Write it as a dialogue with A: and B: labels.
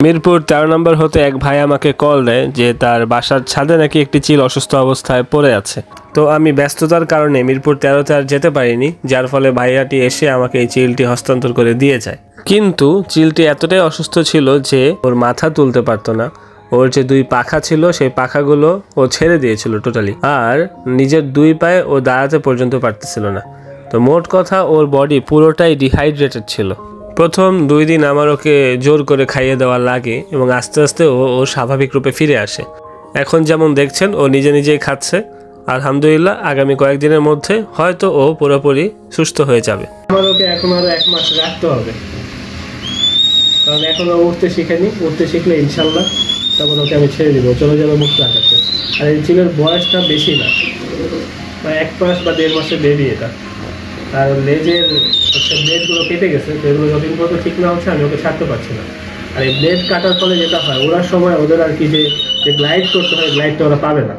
A: মিরপুর 13 নম্বর হতে এক ভাই আমাকে কল দেয় যে তার বাসার ছাদে নাকি একটি চিল অসুস্থ অবস্থায় পড়ে আছে। তো আমি ব্যস্ততার কারণে মিরপুর 13তে আর যেতে পারিনি, যার ফলে ভাইয়াটি এসে আমাকে এই চিলটি হস্তান্তর করে দিয়ে যায়। কিন্তু চিলটি এতটাই অসুস্থ ছিল যে ওর মাথা তুলতে পারতো না। ওর যে 2 পাখা ছিল সেই পাখাগুলো ও ছেড়ে দিয়েছিল টোটালি, আর নিজের 2 পায়ে ও দাঁড়াতে পর্যন্ত পারতেছিল না। তো মোট কথা ওর বডি পুরোটাই ডিহাইড্রেটেড ছিল। প্রথম 2 দিন আমার ওকে জোর করে খাইয়ে দেওয়া লাগে এবং আস্তে আস্তে ও স্বাভাবিক রূপে ফিরে আসে। এখন যেমন দেখছেন ও নিজে নিজেই খাচ্ছে। আলহামদুলিল্লাহ আগামী কয়েকদিনের মধ্যে হয়তো ও পুরোপুরি সুস্থ হয়ে যাবে। আমার ওকে এখন আরো 1 মাস রাখতে হবে, কারণ এখনো উঠতে শিখেনি। উঠতে শিখলে ইনশাল্লাহ তখন ওকে আমি ছেড়ে দিব, চলে যাবে মুক্ত আকাশে। আর এই চিলের বয়সটা বেশি না, 1 মাস বা 1.5 মাসের বেবি এটা। আর লেজের ব্লেডগুলো কেটে গেছে, তো এগুলো যতদিন পর্যন্ত ঠিক না হচ্ছে আমি ওকে ছাড়তে পারছি না। আর এই ব্লেড কাটার ফলে যেটা হয়, ওরার সময় ওদের আর কি যে গ্লাইড করতে হয়, গ্লাইডটা ওরা পাবে না।